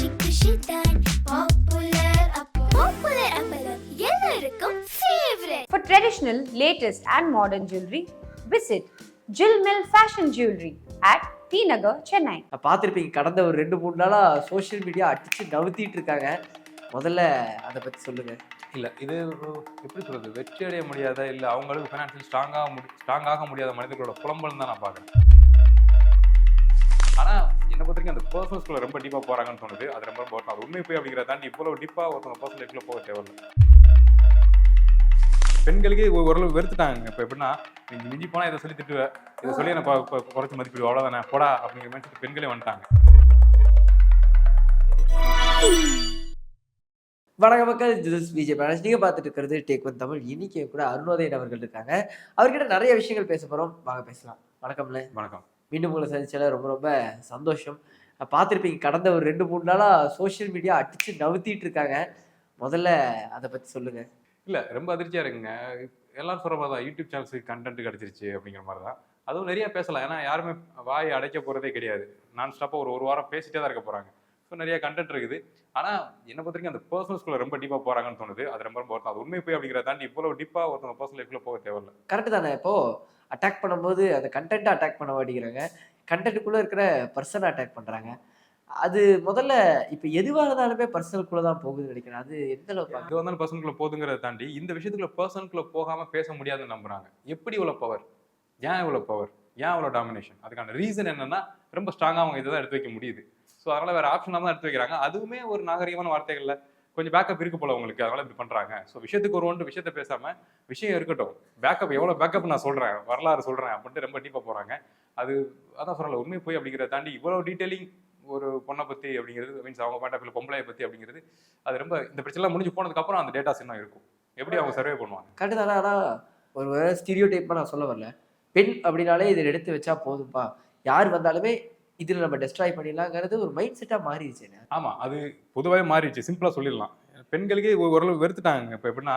குஷி தான் பாப்புலர் அப்பளம் எல்லாருக்கும் favourite. For traditional, latest and modern jewelry, visit Jill Mill Fashion Jewelry at T Nagar, Chennai. பார்த்துருப்பீங்க, கடந்த ஒரு 2-3 நாளாக சோஷியல் மீடியா அடிச்சு நவுத்திட்டு இருக்காங்க. முதல்ல அதை பற்றி சொல்லுங்க. இல்லை, இது எப்படி சொல்றது, வெற்றி அடைய முடியாத இல்லை அவங்களுக்கு ஃபைனான்சியல் ஸ்ட்ராங்காக முடியாத மனிதர்களோட புலம்பல் தான் நான் பார்க்குறேன். ஆனால் என்னை பொறுத்த வரைக்கும் அந்த பர்சனல் ஸ்கூலில் ரொம்ப டீப்பாக போகிறாங்கன்னு தோணுது. அது ரொம்ப இம்பார்ட்டன். அது உண்மை போய் அப்படிங்கிறத தாண்டி இவ்வளோ டீப்பாக ஒருத்தவங்க பர்சனல் லைஃப்பில் போக தேவையில்லை. பெண்களுக்கே ஓரளவு வெறுத்துட்டாங்க. இப்போ எப்படின்னா, நீங்கள் மிஞ்சி போனால் இதை சொல்லி திட்டுவேன், இதை சொல்லி எனக்கு குறைச்சி மதிப்பிடுவோம், அவ்வளோதானே போடா அப்படிங்கிற மாதிரி பெண்களே வந்துட்டாங்க. வணக்க மக்கள், விஜய் பேனஸ். நீங்கள் பார்த்துட்டு இருக்கிறது டேக் ஒன் தமிழ். இன்னைக்கு கூட அருணோதயன் அவர்கள் இருக்காங்க. அவர்கிட்ட நிறைய விஷயங்கள் பேச போகிறோம். வாங்க பேசலாம். வணக்கம்ல. வணக்கம். மீண்டும் உங்களை சந்திச்சல ரொம்ப ரொம்ப சந்தோஷம். பார்த்துருப்பீங்க, கடந்த ஒரு 2-3 நாளாக சோஷியல் மீடியா அடிச்சு நவுத்திட்டு இருக்காங்க. முதல்ல அதை பற்றி சொல்லுங்க. இல்லை, ரொம்ப அதிர்ச்சியாக இருக்குங்க. எல்லாரும் சொல்கிற மாதிரி தான், யூடியூப் சேனல்ஸுக்கு கண்டென்ட் கிடச்சிருச்சு அப்படிங்கிற மாதிரி தான். அதுவும் நிறையா பேசலாம். ஏன்னா யாருமே வாயை அடைக்க போகிறதே கிடையாது. நான் ஸ்டாப்பாக ஒரு வாரம் பேசிட்டே தான் இருக்க போகிறாங்க. ஸோ நிறைய கண்டென்ட் இருக்குது. ஆனால் என்னை பொறுத்த வரைக்கும் அந்த பர்சனல் ஸ்கூலில் ரொம்ப டீப்பாக போகிறாங்கன்னு தோணுது. அது ரொம்ப இம்பார்ட்டன். அது உண்மை போய் அப்படிங்கிறத தாண்டி இவ்வளோ டீப்பாக ஒருத்தவங்க பர்சனல் லைஃப்பில் போக தேவையில்லை. கரெக்டு தானே. இப்போது அட்டாக் பண்ணும்போது அந்த கண்டென்ட்டை அட்டாக் பண்ண மாட்டேங்கிறாங்க, கண்டென்ட்டுக்குள்ளே இருக்கிற பர்சனை அட்டாக் பண்ணுறாங்க. அது முதல்ல இப்போ எதுவாக இருந்தாலுமே பர்சனலுக்குள்ளே தான் போகுதுன்னு நினைக்கிறேன். அது எந்த அளவுக்கு இது வந்தாலும் பர்சனுக்குள்ளே போகுதுங்கிறத தாண்டி இந்த விஷயத்துக்குள்ள பர்சனுக்குள்ளே போகாமல் பேச முடியாதுன்னு நம்புறாங்க. எப்படி இவ்வளோ பவர், ஏன் இவ்வளோ பவர், ஏன் இவ்வளோ டாமினேஷன்? அதுக்கான ரீசன் என்னன்னா, ரொம்ப ஸ்ட்ராங்காக அவங்க இதை தான் எடுத்து வைக்க முடியுது. ஸோ அதனால் வேறு ஆப்ஷனாக தான் எடுத்து வைக்கிறாங்க. அதுவுமே ஒரு நாகரிகமான வார்த்தைகளில் கொஞ்சம் பேக்கப் இருக்கு போல உங்களுக்கு, அதனால இப்படி பண்ணுறாங்க. ஸோ விஷயத்துக்கு ஒரு ஒன்று விஷயத்த பேசாமல் விஷயம் இருக்கட்டும், பேக்கப் எவ்வளோ பேக்கப் நான் சொல்கிறேன், வரலாறு சொல்கிறேன் அப்படின்ட்டு ரொம்ப டீப்பாக போகிறாங்க. அது அதான் சொல்லலை, உண்மை போய் அப்படிங்கிறத தாண்டி இவ்வளோ டீட்டெயிலிங் ஒரு பொண்ணை பற்றி அப்படிங்கிறது, மீன்ஸ் அவங்க பாயிண்ட் ஆஃப் வியூ பொம்பளையை பற்றி அப்படிங்கிறது, அது ரொம்ப இந்த பிரச்சனைலாம் முடிஞ்சு போனதுக்கப்புறம் அந்த டேட்டாஸ் இன்னும் இருக்கும். எப்படி அவங்க சர்வே பண்ணுவாங்க? கரெக்டு தானே. ஆனால் ஒரு ஸ்டீரியோ டைப்பாக நான் சொல்ல வரல. பெண் அப்படின்னாலே இதில் எடுத்து வச்சா போதும்பா, யார் வந்தாலுமே இதில் நம்ம டெஸ்ட்ராய் பண்ணிடலாங்கிறது ஒரு மைண்ட் செட்டாக மாறிடுச்சு. ஆமாம், அது பொதுவாகவே மாறிடுச்சு. சிம்பிளாக சொல்லிடலாம். பெண்களுக்கே ஓரளவு வெறுத்துட்டாங்க. இப்போ எப்படின்னா,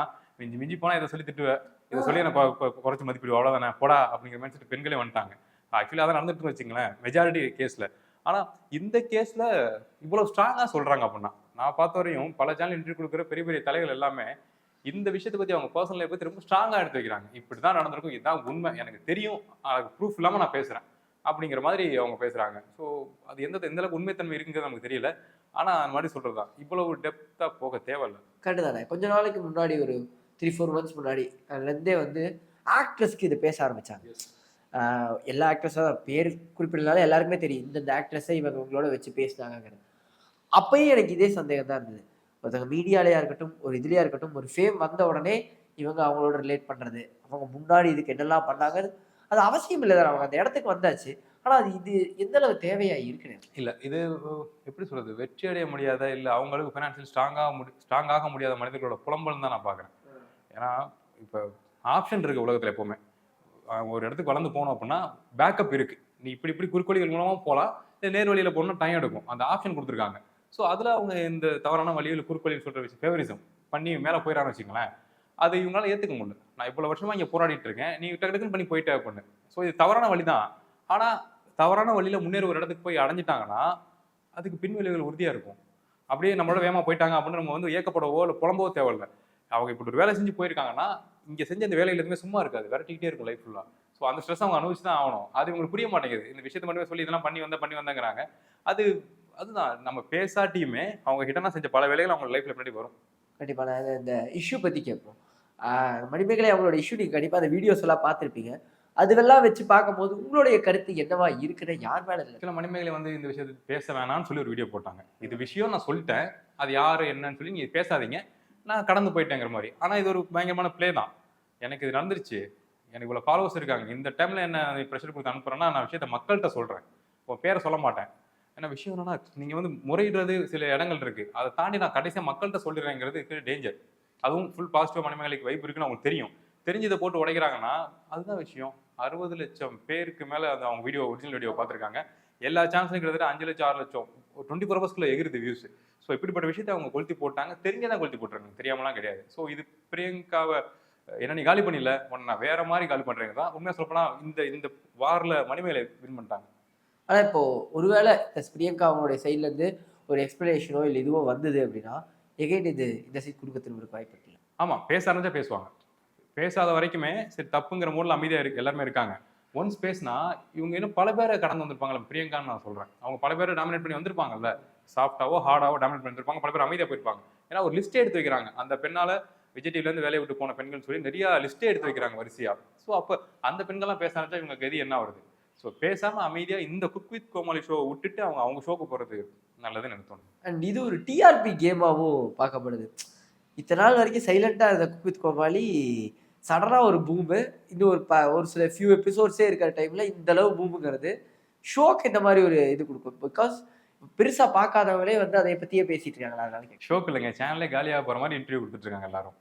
மிஞ்சி போனால் இதை சொல்லி திட்டுவேன், இதை சொல்லி எனக்கு குறைச்சி மதிப்பிடுவோம், அவ்வளோதானே போடா அப்படிங்கிற மாதிரி சொல்லிட்டு பெண்களே வந்துட்டாங்க. ஆக்சுவலி அதான் நடந்துட்டு வச்சுங்களேன் மெஜாரிட்டி கேஸில். ஆனால் இந்த கேஸில் இவ்வளோ ஸ்ட்ராங்காக சொல்கிறாங்க அப்படின்னா, நான் பார்த்த வரையும் பல சேனல் இன்டர்வியூ கொடுக்குற பெரிய பெரிய தலைகள் எல்லாமே இந்த விஷயத்தை பற்றி அவங்க பர்சனல் லைஃப் பற்றி ரொம்ப ஸ்ட்ராங்காக எடுத்து வைக்கிறாங்க. இப்படி தான் நடந்திருக்கும், இதுதான் உண்மை, எனக்கு தெரியும், அதுக்கு ப்ரூஃப் இல்லாமல் நான் பேசுகிறேன் அப்படிங்கிற மாதிரி அவங்க பேசுகிறாங்க. ஸோ அது எந்தளவுக்கு உண்மைத்தன்மை இருக்குங்கிறது நமக்கு தெரியல. ஆனால் அந்த மாதிரி சொல்கிறது தான், இவ்வளவு டெப்த்தாக போக தேவையில்லை. கரெக்டு தானே. கொஞ்ச நாளைக்கு முன்னாடி ஒரு 3-4 months முன்னாடி அதுலேருந்தே வந்து ஆக்ட்ரஸ்க்கு இது பேச ஆரம்பித்தாங்க. எல்லா ஆக்ட்ரஸாக பேர் குறிப்பிடனால எல்லாருக்குமே தெரியும் இந்த ஆக்ட்ரஸை இவங்க உங்களோட வச்சு பேசினாங்கிறது. அப்பயும் எனக்கு இதே சந்தேகம் தான் இருந்தது. ஒருத்தவங்க மீடியாலையாக இருக்கட்டும், ஒரு இதுலையாக இருக்கட்டும், ஒரு ஃபேம் வந்த உடனே இவங்க அவங்களோட ரிலேட் பண்ணுறது, அவங்க முன்னாடி இதுக்கு என்னெல்லாம் பண்ணாங்க, அது அவசியம் இல்லை தானே. அவங்க அந்த இடத்துக்கு வந்தாச்சு. ஆனால் அது இது எந்த அளவு தேவையாக இருக்குன்னு இல்லை, இது எப்படி சொல்கிறது, வெற்றி அடைய முடியாத இல்லை அவங்களுக்கு ஃபைனான்சியல் ஸ்ட்ராங்காக முடியாத மனிதர்களோட புலம்பல் தான் நான் பார்க்குறேன். ஏன்னா இப்போ ஆப்ஷன் இருக்குது உலகத்தில். எப்போவுமே ஒரு இடத்துக்கு வளர்ந்து போனோம் அப்படின்னா பேக்கப் இருக்குது. நீ இப்படி குறுக்கோழிகள் மூலமாக போகலாம், இல்லை நேர் வழியில் போகணும்னா டைம் எடுக்கும். அந்த ஆப்ஷன் கொடுத்துருக்காங்க. ஸோ அதில் அவங்க இந்த தவறான வழியில் குறுக்கோழிகள் சொல்கிற விஷயம் ஃபேவரிசம் பண்ணி மேலே போயிடறான்னு வச்சுங்களேன், அது இவங்களால ஏற்றுக்க முடியல. நான் இவ்வளோ வருஷமாக இங்கே போராடிட்டு இருக்கேன், நீ டக்குன்னு பண்ணி போயிட்டே பண்ணு. ஸோ இது தவறான வழி தான். ஆனால் தவறான வழியில் முன்னேறி ஒரு இடத்துக்கு போய் அடைஞ்சிட்டாங்கன்னா அதுக்கு பின் விளைவுகள் உறுதியாக இருக்கும். அப்படியே நம்மளோட வேகமாக போயிட்டாங்க அப்படின்னு நம்ம வந்து ஏக்கப்படவோ இல்லை புலம்பவோ தேவையில்லை. அவங்க இப்படி ஒரு வேலை செஞ்சு போயிருக்காங்கன்னா இங்கே செஞ்ச அந்த வேலையில் எதுவுமே சும்மா இருக்காது, விரட்டிக்கிட்டே இருக்கும் லைஃப் ஃபுல்லாக. ஸோ அந்த ஸ்ட்ரெஸ் அவங்க அனுபவிச்சு தான் ஆகணும். அது இவங்களுக்கு புரிய மாட்டேங்குது. இந்த விஷயத்தை மட்டுமே சொல்லி இதெல்லாம் பண்ணி வந்தாங்கிறாங்க. அதுதான் நம்ம பேசாட்டியுமே அவங்க ஹிட்டனாக செஞ்ச பல வேலைகள் அவங்க லைஃப்பில் பின்னாடி வரும். கண்டிப்பாக. நான் இந்த இஷ்யூ பற்றி கேட்போம். மணிமேகலை அவங்களோட இஷ்யூ நீங்கள் கண்டிப்பாக அந்த வீடியோஸ் எல்லாம் பார்த்துருப்பீங்க. அதுவெல்லாம் வச்சு பார்க்கும்போது உங்களுடைய கருத்து என்னவா இருக்குன்னு யார் மேலே இல்லை? சில மணிமேகலை வந்து இந்த விஷயத்தை பேச வேணாம்னு சொல்லி ஒரு வீடியோ போட்டாங்க. இது விஷயம் நான் சொல்லிட்டேன், அது யார் என்னன்னு சொல்லி நீங்கள் பேசாதீங்க, நான் கடந்து போயிட்டேங்கிற மாதிரி. ஆனால் இது ஒரு பயங்கரமான பிளே தான். எனக்கு இது நடந்துருச்சு, எனக்கு இவ்வளோ ஃபாலோவர்ஸ் இருக்காங்க, இந்த டைமில் என்ன ப்ரெஷர் கொடுத்து அனுப்புகிறேன்னா நான் விஷயத்தை மக்கள்கிட்ட சொல்கிறேன், உன் பேரை சொல்ல மாட்டேன். ஏன்னா விஷயம் என்னன்னா, நீங்கள் வந்து முறையிடுறது சில இடங்கள் இருக்குது, அதை தாண்டி நான் கடைசியாக மக்கள்கிட்ட சொல்லிடுறேங்கிறது டேஞ்சர். அதுவும் ஃபுல் பாசிட்டிவ் மணிமேகலைக்கு வைப் இருக்குன்னு அவங்களுக்கு தெரியும். தெரிஞ்சதை போட்டு உடைக்கிறாங்கன்னா அதுதான் விஷயம். 60 லட்சம் பேருக்கு மேலே அந்த அவங்க வீடியோ ஒரிஜினல் வீடியோ பார்த்துருக்காங்க. எல்லா சேனல்ஸ்லையும் கிட்டத்தட்ட 5 லட்சம் 6 லட்சம் ஒரு 24 ஹவர்ஸ்க்குள்ள எகிருது வியூஸ். ஸோ இப்படிப்பட்ட விஷயத்தை அவங்க கொளுத்தி போட்டாங்க. தெரிஞ்சதான் கொளுத்தி போட்டுருங்க, தெரியாமலாம் கிடையாது. ஸோ இது பிரியங்காவை என்ன நீ காலி பண்ணிடல, உன்னை நான் வேற மாதிரி காலி பண்ணுறேங்க தான் உண்மையாக சொல்லப்போனால் இந்த வாரில் மணிமேகலை வின் பண்ணிட்டாங்க. ஆனால் இப்போது ஒருவேளை பிரியங்கா அவங்களுடைய சைட்லேருந்து ஒரு எக்ஸ்பிளனேஷனோ இல்லை இதுவோ வந்தது அப்படின்னா எகைன் இந்த சைட் குடும்பத்தில் ஒரு வாய்ப்பு இருக்குல்ல. ஆமாம், பேச ஆரம்பிச்சா பேசுவாங்க. பேசாத வரைக்குமே சரி தப்புங்கிற மூடில் அமைதியாக எல்லாருமே இருக்காங்க. ஒன்ஸ் பேசினா இவங்க இன்னும் பல பேரை கடந்து வந்திருப்பாங்கல்ல. பிரியங்கான்னு நான் சொல்கிறேன், அவங்க பல பேரை டாமினேட் பண்ணி வந்திருப்பாங்கல்ல. சாஃப்டாவோ ஹார்டாவோ டாமினேட் பண்ணி வந்திருப்பாங்க, பல பேர் அமைதியாக போயிருப்பாங்க. ஏன்னா ஒரு லிஸ்ட்டே எடுத்து வைக்கிறாங்க. அந்த பெண்ணால் விஜய் டிவிலேருந்து வேலையை விட்டு போன பெண்கள் சொல்லி நிறையா லிஸ்ட்டே எடுத்து வைக்கிறாங்க வரிசையாக. ஸோ அப்போ அந்த பெண்கள்லாம் பேச ஆரம்பிச்சா இவங்க கதி என்ன வருது? ஸோ பேசாமல் அமைதியாக இந்த குக் வித் கோமாளி ஷோ விட்டுட்டு அவங்க ஷோக்கு போகிறது நல்லதுன்னு எனக்கு தோணும். அண்ட் இது ஒரு டிஆர்பி கேமாகவும் பார்க்கப்படுது. இத்தனை நாள் வரைக்கும் சைலண்டாக இருந்த குக் வித் கோமாளி சடனாக ஒரு பூமு, இன்னும் ஒரு சில ஃபியூ எபிசோட்ஸே இருக்கிற டைமில் இந்த அளவு பூமுங்கிறது ஷோக்கு இந்த மாதிரி ஒரு இது கொடுக்கும். பிகாஸ் பெருசாக பார்க்காதவங்களே வந்து அதை பற்றியே பேசிட்டு இருக்காங்களா? அதனால ஷோக்கு இல்லைங்க, சேனலே காலியாக போகிற மாதிரி இன்டர்வியூ கொடுத்துட்டு இருக்காங்க எல்லாரும்.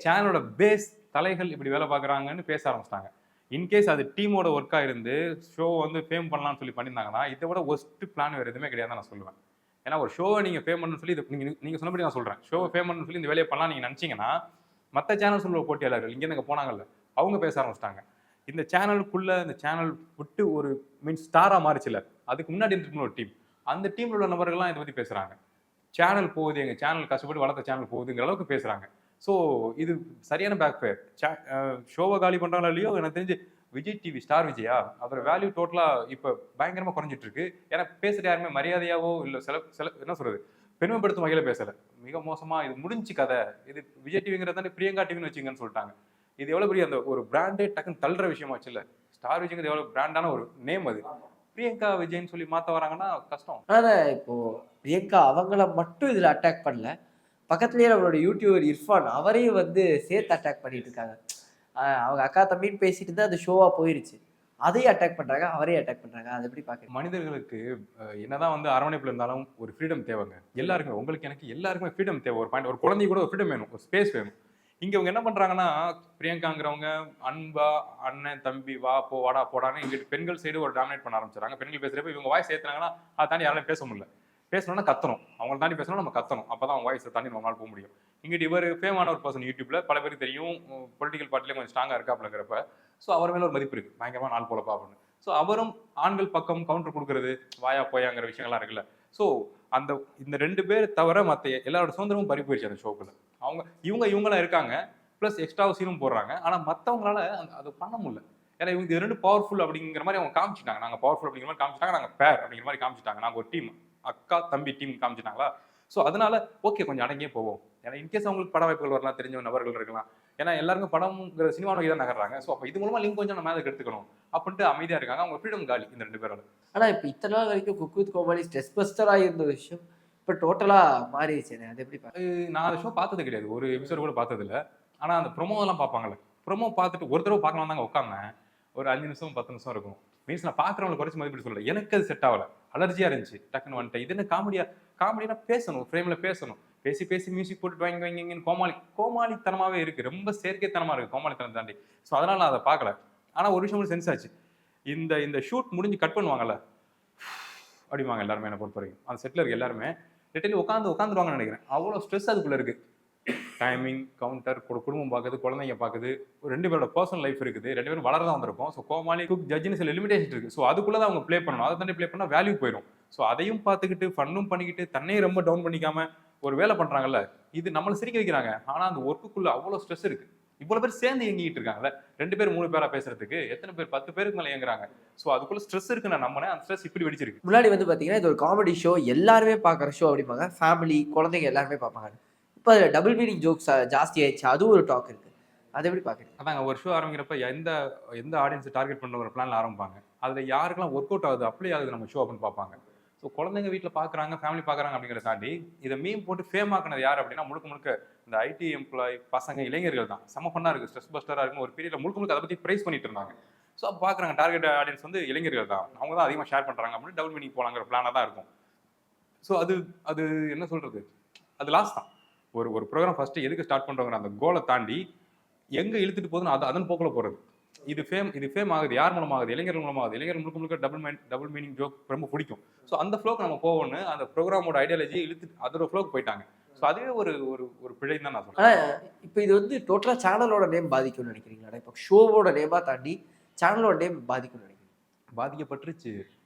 சேனலோட பேஸ் தலைகள் இப்படி வேலை பார்க்குறாங்கன்னு பேச ஆரம்பிச்சிட்டாங்க. இன்கேஸ் அது டீமோட ஒர்க்காக இருந்து ஷோ வந்து ஃபேம் பண்ணலாம்னு சொல்லி பண்ணியிருந்தாங்கன்னா இதை விட ஒஸ்ட் பிளான் வேறு எதுவுமே கிடையாது நான் சொல்லுவேன். ஏன்னா ஒரு ஷோவை நீங்கள் ஃபேம் பண்ணணும்னு சொல்லி இது நீங்கள் சொன்னபடி நான் சொல்கிறேன், ஷோவை ஃபேம் பண்ணணும்னு சொல்லி இந்த வேலையை பண்ணலாம் நீங்கள் நினச்சிங்கன்னா மற்ற சேனல் சொல்லுற போட்டியாளர்கள் இங்கேருந்து அங்கே போனாங்கல்ல அவங்க பேச ஆரம்பிச்சிட்டாங்க. இந்த சேனலுக்குள்ளே இந்த சேனல் விட்டு ஒரு ஸ்டாராக மாறிச்சில்ல, அதுக்கு முன்னாடி இருந்துட்டு ஒரு டீம், அந்த டீமில் உள்ள நபர்கள்லாம் இதை பற்றி பேசுகிறாங்க. சேனல் போகுது, எங்கள் சேனல் கஷ்டப்பட்டு வளர்த்த சேனல் போகுதுங்கிற அளவுக்கு பேசுகிறாங்க. ஸோ இது சரியான பேக் ஃபேர். ஷோவை காலி பண்ணுறாங்களோ இல்லையோ எனக்கு தெரிஞ்சு விஜய் டிவி ஸ்டார் விஜயா அதோட வேல்யூ டோட்டலாக இப்போ பயங்கரமாக குறைஞ்சிட்டு இருக்கு. ஏன்னா பேசுகிற யாருமே மரியாதையாவோ இல்லை சில என்ன சொல்கிறது பெருமைப்படுத்தும் வகையில் பேசலை. மிக மோசமாக இது முடிஞ்சு கதை, இது விஜய் டிவிங்கிறது தானே பிரியங்கா டிவின்னு வச்சுங்கன்னு சொல்லிட்டாங்க. இது எவ்வளோ பெரிய அந்த ஒரு பிராண்டே டக்குன்னு தள்ளுற விஷயமாச்சு இல்லை. ஸ்டார் விஜய்ங்கிறது எவ்வளோ பிராண்டான ஒரு நேம், அது பிரியங்கா விஜய்ன்னு சொல்லி மாற்ற வராங்கன்னா கஷ்டம். ஆனால் இப்போ பிரியங்கா அவங்கள மட்டும் இதில் அட்டாக் பண்ணல, பக்கத்துலேயே நம்மளோட யூடியூபர் இர்ஃபான் அவரையும் வந்து சேர்த்து அட்டாக் பண்ணிட்டு இருக்காங்க. அவங்க அக்கா தம்பின்னு பேசிட்டு தான் அது ஷோவாக போயிருச்சு, அதையும் அட்டாக் பண்ணுறாங்க, அவரையும் அட்டாக் பண்ணுறாங்க. அது எப்படி பார்க்குறேன்? மனிதர்களுக்கு என்னதான் வந்து அரவணைப்பில் இருந்தாலும் ஒரு ஃப்ரீடம் தேவைங்க எல்லாருக்குமே. உங்களுக்கு எனக்கு எல்லாருக்குமே ஃப்ரீடம் தேவை. ஒரு பாயிண்ட் ஒரு குழந்தை கூட ஒரு ஃப்ரீடம் வேணும், ஒரு ஸ்பேஸ் வேணும். இங்கே அவங்க என்ன பண்ணுறாங்கன்னா பிரியங்காங்கிறவங்க அன்பா அண்ணன் தம்பி வா போ வாடா போடான்னு இங்கிட்டு பெண்கள் சைடு ஒரு டாமினேட் பண்ண ஆரம்பிச்சாங்க. பெண்கள் பேசுகிறப்ப இவங்க வாய்ஸ் ஏற்றுனாங்கன்னா அதை தாண்டி யாராலையும் பேச முடியல. பேசணும்னா கத்தணும், அவங்களை தாண்டி பேசணும், நம்ம கத்தணும், அப்போ தான் அவங்க வாய்ஸை தாண்டி நம்மளால் போக முடியும். இங்கிட்டு இவர் ஃபேமான ஒரு பர்சன் யூடியூப்ல பல பேருக்கு தெரியும், பொலிட்டிக்கல் பார்ட்டிலே கொஞ்சம் ஸ்ட்ராங்காக இருக்காப்லங்கிறப்ப ஸோ அவர் மேலே ஒரு மதிப்பு இருக்குது, பயங்கரமாக நாள் போல பார்க்கணும். ஸோ அவரும் ஆண்கள் பக்கம் கவுண்டர் கொடுக்குறது வாயா போயாங்கிற விஷயங்கள்லாம் இருக்குல்ல. ஸோ இந்த 2 பேர் தவிர மற்ற எல்லாரோட சுதந்திரமும் பறி போயிடுச்சு அந்த ஷோக்குள்ள. இவங்களாம் இருக்காங்க, ப்ளஸ் எக்ஸ்ட்ரா சீனும் போடுறாங்க. ஆனால் மற்றவங்களால அது பண்ண முடியல. ஏன்னா இவங்க இது 2 பவர்ஃபுல் அப்படிங்கிற மாதிரி அவங்க காமிச்சிட்டாங்க. நாங்கள் பவர்ஃபுல் அப்படிங்கிற மாதிரி காமிச்சிட்டாங்க, நாங்கள் பேர் அப்படிங்கிற மாதிரி காமிச்சிட்டாங்க, நாங்கள் ஒரு டீம் அக்கா தம்பி டீம் காமிச்சிட்டாங்களா. ஸோ அதனால ஓகே கொஞ்சம் அடங்கியே போவோம். ஏன்னா இன்கேஸ் அவங்களுக்கு பட வாய்ப்புகள் வரலாம், தெரிஞ்ச நபர்கள் இருக்கலாம். ஏன்னா எல்லாருக்கும் படம்ங்கிற சினிமா நோக்கி தான் நகர்றாங்க. ஸோ அப்போ இது மூலமா லிங்க் கொஞ்சம் நம்ம அதை எடுத்துக்கணும் அப்படின்ட்டு அமைதியாக இருக்காங்க. அவங்க ஃப்ரீடம் காலி இந்த 2 பேரோட. ஆனால் இப்போ இத்தனை நாள் வரைக்கும் குக் வித் கோமாளி ஸ்ட்ரெஸ் பஸ்டராக இருந்த விஷயம் இப்போ டோட்டலாக மாறிடுச்சு. அது எப்படி நான் அந்த ஷோ பார்த்தது கிடையாது, ஒரு எபிசோடு கூட பார்த்தது இல்லை. ஆனால் அந்த ப்ரொமோலாம் பார்ப்பாங்கல்ல, ப்ரொமோ பார்த்துட்டு ஒரு தடவை பார்க்கலாம் தாங்க உட்காந்தேன். ஒரு 5 நிமிஷம் 10 நிமிஷம் இருக்கும். மீன்ஸ் நான் பார்க்குறவங்களை குறைச்சி மதிப்பிட்டு சொல்லலை, எனக்கு அது செட் ஆகலை, அலர்ஜியாக இருந்துச்சு. டக்குன்னு வந்துட்டேன். இது என்ன காமெடினா பேசணும், ஃப்ரேமில் பேசணும், பேசி மியூசிக் போட்டு வாங்கிங்கன்னு கோமாளித்தனமாகவே இருக்குது, ரொம்ப செயற்கைத்தனமாக இருக்குது கோமாளித்தனம் தாண்டி. ஸோ அதனால் நான் அதை பார்க்கல. ஆனால் ஒரு விஷயம் சென்ஸ் ஆச்சு, இந்த ஷூட் முடிஞ்சு கட் பண்ணுவாங்கல்ல அப்படிவாங்க எல்லாருமே. என்னை பொறுத்த வரைக்கும் அந்த செட்டில் இருக்க எல்லாருமே டெட்டலி உட்காந்துருவாங்கன்னு நினைக்கிறேன். அவ்வளோ ஸ்ட்ரெஸ் அதுக்குள்ளே இருக்குது. டைமிங் கவுண்டர் குடும்பம் பார்க்குது, குழந்தைங்க பார்க்குது, ஒரு 2 பேரோட பர்சனல் லைஃப் இருக்குது, 2 பேரும் வளரதான் வந்திருக்கும். ஸோ கோமாளி குக் ஜட்ஜின்னு சில லிமிடேஷன் இருக்குது. ஸோ அதுக்குள்ளே தான் அவங்க ப்ளே பண்ணணும், அதை தாண்டி ப்ளே பண்ணால் வேல்யூ போயிடும். ஸோ அதையும் பார்த்துக்கிட்டு ஃபன்னும் பண்ணிக்கிட்டு தன்னையும் ரொம்ப டவுன் பண்ணிக்காம ஒரு வேலை பண்ணுறாங்கல்ல, இது நம்மளை சிரிக்க வைக்கிறாங்க. ஆனால் அந்த ஒர்க்குக்குள்ளே அவ்வளோ ஸ்ட்ரெஸ் இருக்குது. இவ்வளோ பேர் சேர்ந்து இயங்கிட்டு இருக்காங்கல்ல, 2 பேர் 3 பேரா பேசுறதுக்கு எத்தனை பேர் 10 பேருக்கு மேலே இயங்குறாங்க. ஸோ அதுக்குள்ள ஸ்ட்ரெஸ் இருக்கு. நான் நம்பினேன் அந்த ஸ்ட்ரெஸ் இப்படி வெடிச்சிருக்கு. முன்னாடி வந்து பார்த்தீங்கன்னா இது ஒரு காமெடி ஷோ, எல்லாருமே பார்க்குற ஷோ அப்படிம்பாங்க, ஃபேமிலி குழந்தைங்க எல்லாருமே பார்ப்பாங்க. இப்போ டபுள் மீனிங் ஜோக்ஸ் ஜாஸ்தி ஆயிடுச்சு, அதுவும் ஒரு டாக் இருக்கு. அதை எப்படி பார்க்குறீங்க? அதாங்க ஒரு ஷோ ஆரம்பிக்கிறப்ப எந்த ஆடியன்ஸை டார்கெட் பண்ணுற ஒரு பிளான்ல ஆரம்பிப்பாங்க. அதில் யாருக்கெல்லாம் ஒர்க் அவுட் ஆகுது அப்ளை ஆகுது நம்ம ஷோ அப்படின்னு பார்ப்பாங்க. ஸோ குழந்தைங்க வீட்டில் பார்க்குறாங்க, ஃபேமிலி பார்க்குறாங்க அப்படிங்கிறத தாண்டி இதை மீம் போட்டு ஃபேம் ஆக்குனது யார் அப்படின்னா முழுக்க இந்த ஐடி எம்ப்ளாய் பசங்க இளைஞர்கள் தான். செம்ம ஃபன்னாக இருக்குது, ஸ்ட்ரெஸ் பஸ்டராக இருக்குன்னு ஒரு பீரியட்ல முழுக்க அதை பற்றி ப்ரைஸ் பண்ணிட்டு இருந்தாங்க. ஸோ அப்போ பார்க்குறாங்க டார்கெட் ஆடியன்ஸ் வந்து இளைஞர்கள் தான், அவங்க தான் அதிகமாக ஷேர் பண்ணுறாங்க அப்படின்னு டபுள் மீனிங் போலாங்கிற பிளானாக தான் இருக்கும். ஸோ அது என்ன சொல்கிறது, அது லாஸ் தான். ஒரு ப்ரோக்ராம் ஃபஸ்ட்டு எதுக்கு ஸ்டார்ட் பண்ணுறோங்கிற அந்த கோலை தாண்டி எங்கே இழுத்துட்டு போகுதுன்னு அதன் போக்கில் போகிறது. இது ஃபேம் ஆகுது, யார் மூலமாகுது, இளைஞர்கள் மூலமாகுது. இளைஞர்கள் முழுக்க டபுள் மீனிங் ஜோக் ரொம்ப பிடிக்கும். ஸோ அந்த ஃப்ளோக்கு நம்ம போகணும்னு அந்த ப்ரோக்ராமோட ஐடியாலஜி இழுத்துட்டு அதோட ஃப்ளோக்கு போயிட்டாங்க. ஸோ அதுவே ஒரு பிழை தான் நான் சொல்றேன். இப்போ இது வந்து டோட்டலாக சேனலோட நேம் பாதிக்கும்னு நினைக்கிறீங்களா? இப்போ ஷோவோட நேமாக தாண்டி சேனலோட நேம் பாதிக்கும்னு நினைக்கிறீங்க? பாதிக்கப்பட்டுருச்சு,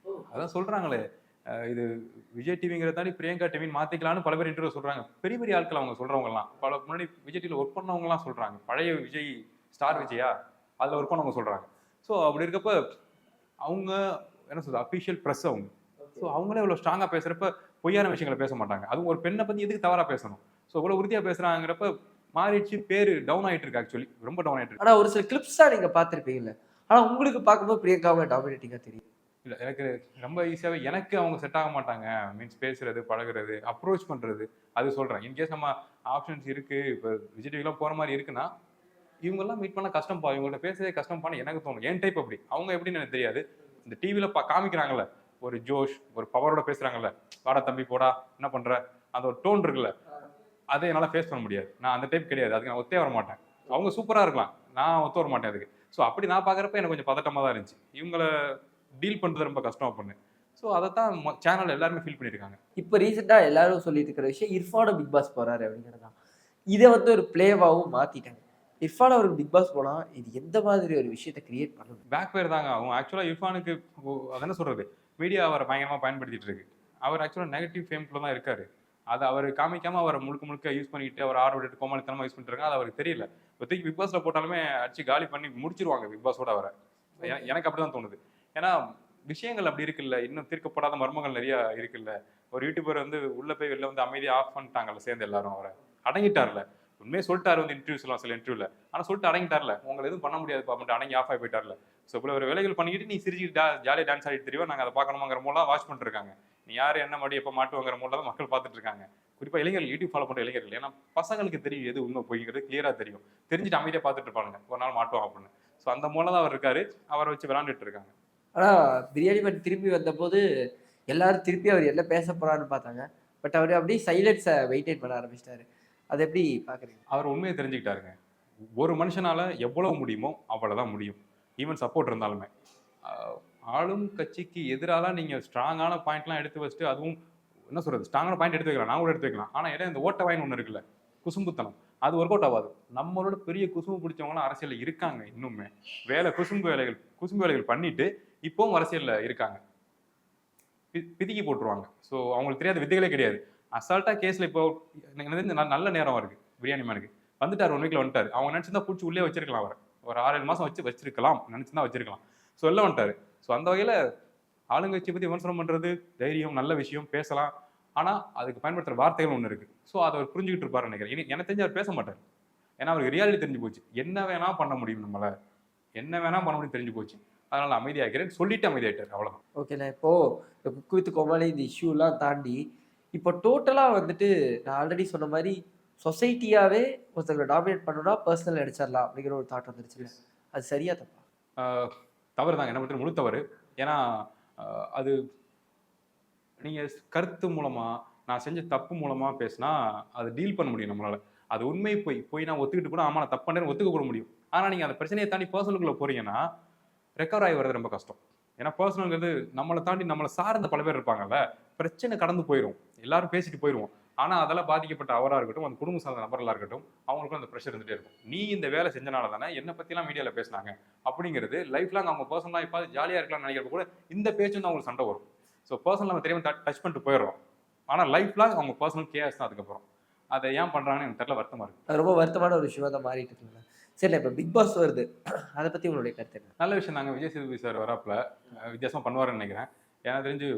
அதான் சொல்றாங்களே. இது விஜய் டிவிங்கிற தாண்டி பிரியங்கா டிவின்னு மாத்திக்கலாம்னு பல பேர் இன்டர்வியூ சொல்றாங்க. பெரிய பெரிய ஆட்கள் அவங்க சொல்றவங்கலாம் பல முன்னாடி விஜய் டிவியில் ஒர்க் பண்ணவங்கலாம் சொல்றாங்க. பழைய விஜய் ஸ்டார் விஜயா அதில் ஒர்க் பண்ணவங்க சொல்றாங்க. ஸோ அப்படி இருக்கப்ப அவங்க என்ன சொல்றது அஃபிஷியல் ப்ரெஸ் அவங்க. ஸோ அவங்களே இவ்வளோ ஸ்ட்ராங்காக பேசுறப்ப பொய்யான விஷயங்களை பேச மாட்டாங்க. அதுவும் ஒரு பெண்ணை பற்றி எதுக்கு தவறாக பேசணும்? ஸோ இவ்வளோ உறுதியாக பேசுறாங்கிறப்ப மாறிடுச்சு, பேர் டவுன் ஆகிட்டு இருக்கு. ஆக்சுவலி ரொம்ப டவுன் ஆகிட்டு இருக்கு. ஆனால் ஒரு சில கிளிப்ஸ் தான் நீங்கள் பார்த்துருப்பீங்கல்ல, ஆனால் உங்களுக்கு பார்க்கும்போது பிரியங்காவை டாமினேட்டிங்காக தெரியும். இல்லை எனக்கு ரொம்ப ஈஸியாகவே எனக்கு அவங்க செட் ஆக மாட்டாங்க. மீன்ஸ் பேசுறது, பழகுறது, அப்ரோச் பண்ணுறது, அது சொல்கிறேன். இன்கேஸ் நம்ம ஆப்ஷன்ஸ் இருக்குது, இப்போ விஜய் டிவிலாம் போகிற மாதிரி இருக்குன்னா இவங்கெல்லாம் மீட் பண்ண கஷ்டம்ப்பா, இவங்கள்ட்ட பேசுறதே கஷ்டம்ப்பான்னு எனக்கு தோணும். என் டைப் அப்படி. அவங்க எப்படின்னு எனக்கு தெரியாது. இந்த டிவியில் காமிக்கிறாங்கல்ல ஒரு ஜோஷ், ஒரு பவரோட பேசுகிறாங்கல்ல, வாடா தம்பி போடா என்ன பண்ணுற, அந்த ஒரு டோன் இருக்குல்ல, அதை என்னால் ஃபேஸ் பண்ண முடியாது. நான் அந்த டைப் கிடையாது. அதுக்கு நான் ஒத்தே வர மாட்டேன். அவங்க சூப்பராக இருக்கலாம், நான் ஒத்து வர மாட்டேன் அதுக்கு. ஸோ அப்படி நான் பார்க்குறப்ப எனக்கு கொஞ்சம் பதட்டமாக தான் இருந்துச்சு. இவங்கள டீல் பண்ணுறது ரொம்ப கஷ்டம் பண்ணு. ஸோ அதை தான் சேனல் எல்லாருமே ஃபீல் பண்ணியிருக்காங்க. இப்போ ரீசெண்டாக எல்லாரும் சொல்லிட்டு இருக்கிற விஷயம் இர்ஃபானும் பிக் பாஸ் போகிறாரு அப்படிங்கிறது தான். இதை வந்து ஒரு பிளேவாகவும் மாற்றிட்டாங்க. இர்ஃபான் அவருக்கு பிக் பாஸ் போனால் இது எந்த மாதிரி ஒரு விஷயத்தை கிரியேட் பண்ணணும்? பேக் பேர் தாங்க ஆகும். ஆக்சுவலாக இர்ஃபானுக்கு அது என்ன சொல்கிறது, மீடியா அவரை பயங்கரமாக பயன்படுத்திட்டு இருக்கு. அவர் ஆக்சுவலாக நெகட்டிவ் ஃபேம்குள்ள தான் இருக்காரு. அதை அவர் காமிக்காமல் அவரை முழுக்க முழுக்க யூஸ் பண்ணிட்டு அவர் ஆர்டர் விட்டு கோமாளித்தனமாக யூஸ் பண்ணிட்டு இருக்காங்க. அது அவருக்கு தெரியல. இப்போதைக்கு பிக் பாஸில் போட்டாலுமே அடிச்சு காலி பண்ணி முடிச்சிருவாங்க பிக் பாஸோட அவரை. எனக்கு அப்படி தான் தோணுது. ஏன்னா விஷயங்கள் அப்படி இருக்குல்ல, இன்னும் தீர்க்கப்படாத மர்மங்கள் நிறைய இருக்குல்ல. ஒரு யூடியூபர் வந்து உள்ள போய் வெளில வந்து அமைதியாக ஆஃப் பண்ணிட்டாங்கல்ல, சேர்ந்து எல்லாரும் அவரை அடங்கிட்டார்ல. உண்மையே சொல்லிட்டாரு வந்து இன்டர்வியூஸ்லாம், சில இன்டர்வியூல. ஆனால் சொல்லிட்டு அடங்கிட்டார்ல, உங்களை எதுவும் பண்ண முடியாது பாட்டு அடங்கி ஆஃப் ஆகி போயிட்டார்ல. ஸோ இப்போ ஒரு வேலைகள் பண்ணிக்கிட்டு நீ சிரிச்சுட்டு ஜாலியாக டான்ஸ் ஆடிட்டு தெரியும், நாங்கள் அதை பார்க்கணுங்கிற மூலம் வாட்ச் பண்ணிட்டு இருக்காங்க. நீ யார் என்ன மாடி எப்போ மாட்டுவாங்கிற மூலம் தான் மக்கள் பார்த்துட்டு இருக்காங்க. குறிப்பாக இளைஞர்கள், யூடியூப் ஃபாலோ பண்ணுற இளைஞர்கள். ஏன்னா பசங்களுக்கு தெரியும் எது உண்மை போய்ங்கிறது கிளியராக தெரியும். தெரிஞ்சுட்டு அமைதியாக பார்த்துட்டு இருப்பாங்க, ஒரு நாள் மாட்டுவோம் அப்படின்னு. ஸோ அந்த மூலம் தான் அவர் இருக்காரு. அவரை வச்சு விளாண்டுட்டு இருக்காங்க. ஆனால் பிரியாணி பட் திரும்பி வந்தபோது எல்லாரும் திருப்பி அவர் என்ன பேச போறான்னு பார்த்தாங்க. பட் அவர் அப்படியே சைலன்ஸை வெயிட்டேட் பண்ண ஆரம்பிச்சிட்டாரு. அதை எப்படி பார்க்குறீங்க? அவர் உண்மையை தெரிஞ்சுக்கிட்டாருங்க. ஒரு மனுஷனால எவ்வளவு முடியுமோ அவ்வளோதான் முடியும். ஈவன் சப்போர்ட் இருந்தாலுமே ஆளும் கட்சிக்கு எதிராக நீங்கள் ஸ்ட்ராங்கான பாயிண்ட்லாம் எடுத்து வச்சுட்டு, அதுவும் என்ன சொல்கிறது, ஸ்ட்ராங்கான பாயிண்ட் எடுத்து வைக்கலாம், நான் கூட எடுத்து வைக்கலாம். ஆனால் இடம் இந்த ஓட்ட வாயின் ஒன்று இருக்குல்ல, குசும்புத்தனம், அது ஒர்க் அவுட் ஆகாது. நம்மளோட பெரிய குசும்பு பிடிச்சவங்களாம் அரசியலில் இருக்காங்க இன்னுமே. குசும்பு வேலைகள் பண்ணிட்டு இப்போவும் அரசியலில் இருக்காங்க. பிதுக்கி போட்டுருவாங்க. ஸோ அவங்களுக்கு தெரியாத வித்தைகளே கிடையாது. அசால்ட்டாக கேஸில் இப்போ நல்ல நேரம் இருக்கு. பிரியாணி மேனுக்கு வந்துட்டார், 1 வீக்கில் வந்துட்டார். அவங்க நினச்சிருந்தா பிடிச்சி உள்ளே வச்சிருக்கலாம். அவர் ஒரு 6-7 மாதம் வச்சிருக்கலாம், நினச்சிருந்தா வச்சிருக்கலாம். ஸோ எல்லாம் வந்துட்டார். ஸோ அந்த வகையில் ஆளுங்கட்சியை பற்றி விமர்சனம் பண்ணுறது தைரியம், நல்ல விஷயம், பேசலாம். ஆனால் அதுக்கு பயன்படுத்துகிற வார்த்தைகள் ஒன்று இருக்குது. ஸோ அதை அவர் புரிஞ்சுக்கிட்டு இருப்பாருன்னு நினைக்கிறேன். எனக்கு தெரிஞ்சு அவர் பேச மாட்டார். ஏன்னா அவருக்கு ரியாலிட்டி தெரிஞ்சு போச்சு. என்ன வேணால் பண்ண முடியும், நம்மளால் என்ன வேணால் பண்ண முடியும் தெரிஞ்சு போச்சு. அதனால் அமைதியாகிறேன் சொல்லிட்டு அமைதியாயிட்டார், அவ்வளோதான். ஓகேண்ணா. இப்போது இந்த குக் வித் கோமாளி இந்த இஷ்யூலாம் தாண்டி இப்போ டோட்டலாக வந்துட்டு நான் ஆல்ரெடி சொன்ன மாதிரி சொசைட்டியாகவே ஒருத்தங்களை டாமினேட் பண்ணணும்னா பர்சனல் அடிச்சிடலாம் அப்படிங்கிற ஒரு தாட் வந்துருச்சுல்ல, அது சரியா தப்பா? தவறு தாங்க, என்ன பற்றி முழு தவறு. ஏன்னா அது நீங்கள் கருத்து மூலமாக, நான் செஞ்ச தப்பு மூலமாக பேசினா அதை டீல் பண்ண முடியும் நம்மளால். அது உண்மை போய் நான் ஒத்துக்கிட்டு கூட ஆமாம் நான் தப்பு பண்ணேன்னு ஒத்துக்க கூட முடியும். ஆனால் நீங்கள் அந்த பிரச்சனையை தாண்டி பர்சனலுக்குள்ளே போகிறீங்கன்னா ரெக்கவர் ஆகி வர்றது ரொம்ப கஷ்டம். ஏன்னா பர்சனல்ங்கிறது நம்மளை தாண்டி நம்மளை சார்ந்த பல பேர் இருப்பாங்கல்ல, பிரச்சனை கடந்து போயிடும், எல்லாரும் பேசிட்டு போயிடுவோம். ஆனால் அதெல்லாம் பாதிக்கப்பட்ட அவராக இருக்கட்டும், அந்த குடும்ப சார்ந்த நபர்களாக இருக்கட்டும், அவங்களுக்கும் அந்த ப்ரெஷர் இருந்துகிட்டே இருக்கும். நீ இந்த வேலை செஞ்சனால தானே என்னை பற்றிலாம் மீடியாவில் பேசினாங்க அப்படிங்கிறது லைஃப் லாங் அவங்க பர்சனலாக இப்போ ஜாலியாக இருக்கலாம்னு நினைக்கிறப்ப கூட இந்த பேச்சு வந்து அவங்களுக்கு சண்டை வரும். ஸோ பர்சனல் நம்ம தெரியாமல் டச் பண்ணிட்டு போயிடுறோம். ஆனால் லைஃப் லாங் அவங்க பர்சனல் கேஸ் தான் அதுக்கப்புறம். அதை ஏன் பண்ணுறாங்கன்னு எனக்கு தெரியல, வருத்தமாக இருக்குது. அது ரொம்ப வருத்தமான ஒரு விஷயமா தான் மாறிட்டு இருக்குங்க. சரி, இப்போ பிக் பாஸ் வருது, அதை பற்றி உங்களுடைய கருத்து என்ன? நல்ல விஷயம் தாங்க. விஜய் சேதுபதி சார் வராப்பில் வித்தியாசமாக பண்ணுவாருன்னு நினைக்கிறேன். எனக்கு தெரிஞ்சு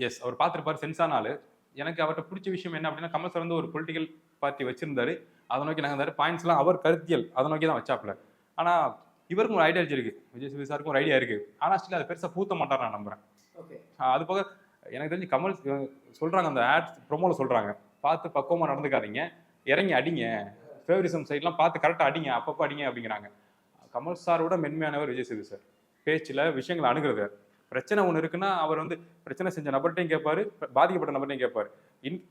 எஸ் அவர் பார்த்துருப்பார், சென்ஸானாலு. எனக்கு அவர்கிட்ட பிடிச்ச விஷயம் என்ன அப்படின்னா, கமல் சார் வந்து ஒரு பொலிட்டிக்கல் பார்ட்டி வச்சிருந்தாரு, அதை நோக்கி நகர்ந்தாரு. பாயிண்ட்ஸ்லாம் அவர் கருத்தியல் அதை நோக்கி தான் வச்சாப்புல. ஆனால் இவருக்கும் ஒரு ஐடியாலஜி இருக்குது, விஜய் சேதுபதி சாருக்கும் ஒரு ஐடியா இருக்குது. ஆனால் ஸ்டில் அதை பெருசாக பூத்த மாட்டார் நான் நம்புறேன். ஓகே, அது போக எனக்கு தெரிஞ்சு கமல் சொல்கிறாங்க, அந்த ஆட் ப்ரொமோவில் சொல்கிறாங்க, பார்த்து பக்குவமாக நடந்துக்காதீங்க, இறங்கி அடிங்க, ஃபேவரிசம் சைட்லாம் பார்த்து கரெக்டாக அடிங்க, அப்பப்போ அடிங்க அப்படிங்கிறாங்க. கமல் சாரோட மென்மையானவர் விஜய் சேது சார். பேச்சில் விஷயங்களை அணுகிறது. பிரச்சனை ஒன்று இருக்குன்னா அவர் வந்து பிரச்சனை செஞ்ச நபர்கிட்டையும் கேட்பாரு, பாதிக்கப்பட்ட நபர்கிட்டையும் கேட்பாரு.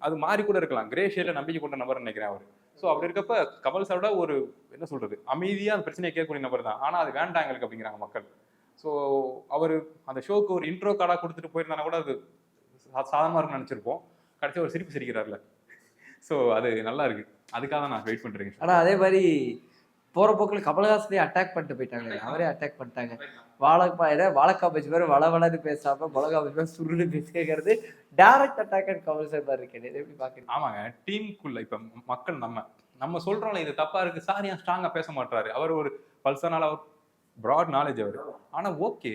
அது மாறி கூட இருக்கலாம், கிரே ஷேடில் நம்பிக்கை கொண்ட நபர்னு நினைக்கிறேன் அவர். ஸோ அப்படி இருக்கப்ப கமல் சாரோட ஒரு என்ன சொல்கிறது, அமைதியாக அந்த பிரச்சனையை கேட்கக்கூடிய நபர் தான். ஆனால் அது வேண்டாம் எங்களுக்கு அப்படிங்கிறாங்க மக்கள். ஸோ அவர் அந்த ஷோக்கு ஒரு இன்ட்ரோ கார்டாக கொடுத்துட்டு போயிருந்தானா கூட அது சாதாரணமாக இருக்குன்னு நினச்சிருப்போம். கடைசி ஒரு சிரிப்பு சிரிக்கிறார்ல, ஸோ அது நல்லா இருக்கு. அதுக்காக தான் நான் வெயிட் பண்ணுறேன். ஆனால் அதே மாதிரி போகிற போக்கில் கமல்ஹாசனே அட்டாக் பண்ணிட்டு போயிட்டாங்க, அவரே அட்டாக் பண்ணிட்டாங்க. வாழைக்காய் பஜ்ஜி மாதிரி வளவளன்னு பேசாம மிளகா பஜ்ஜி மாதிரி சுருன்னு பேசுகிறது direct attack and Kamal sir மாதிரி இருக்கேன். இதை எப்படி பாக்குறீங்க? ஆமாங்க, டீமுக்குள்ள இப்ப மக்கள் நம்ம சொல்றோம்ல இது தப்பா இருக்கு, சார் ஏன் ஸ்ட்ராங்கா பேச மாட்டாரு, அவர் ஒரு பல்சனால அவர் பிராட் நாலேஜ் அவர். ஆனா ஓகே,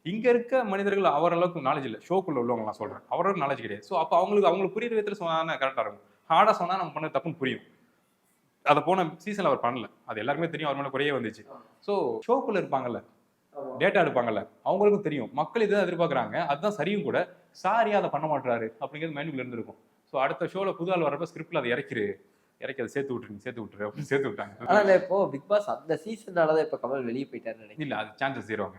இங்க இருக்க மனிதர்கள் அவர் அளவுக்கு நாலேஜ் இல்லை, ஷோக்குள்ள உள்ளவங்க நான் சொல்றேன், அவரோட நாலேஜ் கிடையாது. ஸோ அப்போ அவங்களுக்கு புரியுற விதத்துல சொன்னா கரெக்டா இருக்கும். ஹார்டா சொன்னா நம்ம பண்ண தப்புன்னு புரியும். அதை போன சீசன்ல அவர் பண்ணல, அது எல்லாருக்குமே தெரியும், அவர் மேல குறையே வந்துச்சு. ஸோ ஷோக்குள்ள இருப்பாங்கல்ல, டேட்டா எடுப்பாங்கல்ல, அவங்களுக்கும் தெரியும் மக்கள் இதை எதிர்பார்க்குறாங்க, அதுதான் சரியும் கூட. சாரியா அதை பண்ண மாட்டாரு அப்படிங்கிறது மைண்டுக்குள்ள இருந்திருக்கும். ஸோ அடுத்த ஷோல புது ஆள் வரப்ப ஸ்கிரிப்ட்ல அதை இறக்கி அதை சேர்த்து விட்டுரு அப்படின்னு சேர்த்து விட்டாங்க. ஆனா இப்போ பிக் பாஸ் அந்த சீசனாலதான் இப்ப கமல் வெளியே போயிட்டாரு நினைக்கிறேன். இல்ல, அது சான்சஸ் ஜீரோங்க,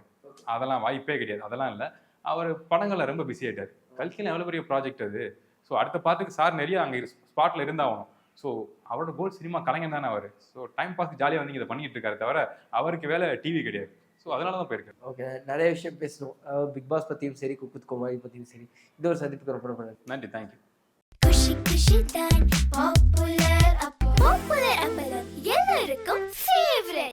அதெல்லாம் வாய்ப்பே கிடையாது. அதெல்லாம் இல்லை, அவர் படங்கள்ல ரொம்ப பிஸி ஆயிட்டாரு. கல்கில எவ்வளவு பெரிய ப்ராஜெக்ட் அது. ஸோ அடுத்த பாட்டுக்கு சார் நிறைய அங்கே ஸ்பாட்ல இருந்தாகணும். ஸோ அவரோட கோல் சினிமா கலைஞன் தானே அவர். ஸோ டைம் பாஸ்க்கு ஜாலியாக வந்து இதை பண்ணிட்டு இருக்காரு தவிர அவருக்கு வேலை டிவி கிடையாது. ஸோ அதனால தான் போயிருக்காரு. ஓகே, நிறைய விஷயம் பேசணும். பிக் பாஸ் பத்தியும் சரி, குக் வித் கோமாளி பத்தியும் சரி. இந்த ஒரு சந்திப்புக்கு ரொம்ப நன்றி, தேங்க்யூ. खुशी खुशी தான்